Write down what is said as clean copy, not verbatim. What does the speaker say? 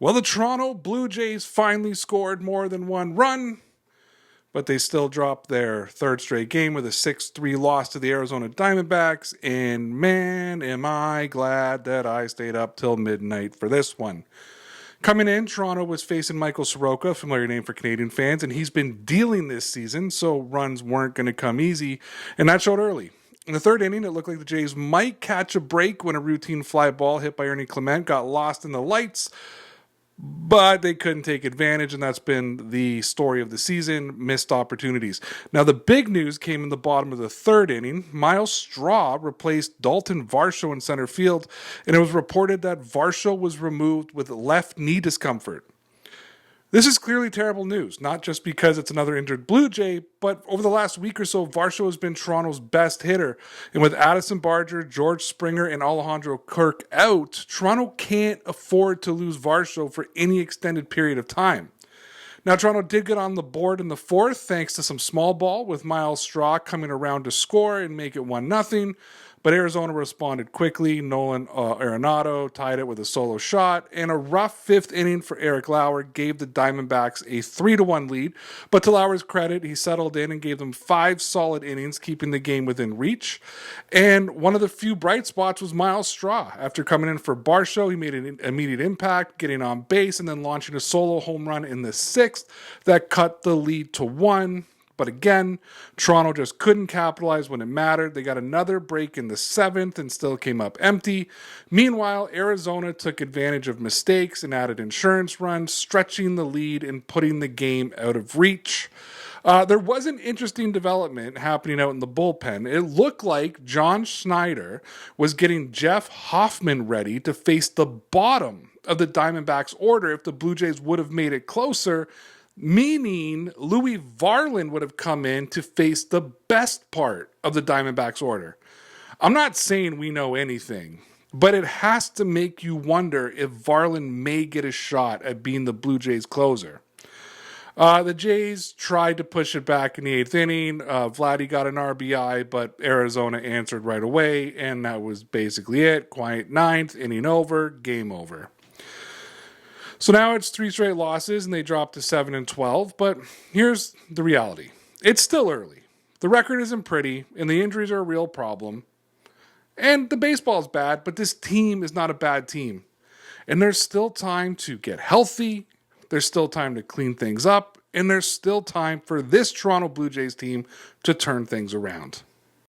Well, the Toronto Blue Jays finally scored more than one run, but they still dropped their third straight game with a 6-3 loss to the Arizona Diamondbacks, and man, am I glad that I stayed up till midnight for this one. Coming in, Toronto was facing Michael Soroka, familiar name for Canadian fans, and he's been dealing this season, so runs weren't going to come easy, and that showed early. In the third inning, it looked like the Jays might catch a break when a routine fly ball hit by Ernie Clement got lost in the lights, but they couldn't take advantage, and that's been the story of the season, missed opportunities. Now, the big news came in the bottom of the third inning. Myles Straw replaced Dalton Varsho in center field, and it was reported that Varsho was removed with left knee discomfort. This is clearly terrible news, not just because it's another injured Blue Jay, but over the last week or so, Varsho has been Toronto's best hitter. And with Addison Barger, George Springer, and Alejandro Kirk out, Toronto can't afford to lose Varsho for any extended period of time. Now, Toronto did get on the board in the fourth thanks to some small ball, with Myles Straw coming around to score and make it 1-0. But Arizona responded quickly. Nolan Arenado tied it with a solo shot, and a rough fifth inning for Eric Lauer gave the Diamondbacks a 3-1 lead. But to Lauer's credit, he settled in and gave them 5 solid innings, keeping the game within reach. And one of the few bright spots was Myles Straw. After coming in for Varsho, he made an immediate impact, getting on base and then launching a solo home run in the 6th that cut the lead to 1. But again, Toronto just couldn't capitalize when it mattered. They got another break in the 7th and still came up empty. Meanwhile, Arizona took advantage of mistakes and added insurance runs, stretching the lead and putting the game out of reach. There was an interesting development happening out in the bullpen. It looked like John Schneider was getting Jeff Hoffman ready to face the bottom of the Diamondbacks order if the Blue Jays would have made it closer, meaning Louis Varland would have come in to face the best part of the Diamondbacks order. I'm not saying we know anything, but it has to make you wonder if Varland may get a shot at being the Blue Jays closer. The Jays tried to push it back in the 8th inning. Vladdy got an RBI, but Arizona answered right away, and that was basically it. Quiet 9th, inning over, game over. So now it's 3 straight losses, and they dropped to 7-12. But here's the reality. It's still early. The record isn't pretty, and the injuries are a real problem. And the baseball's bad, but this team is not a bad team. And there's still time to get healthy. There's still time to clean things up. And there's still time for this Toronto Blue Jays team to turn things around.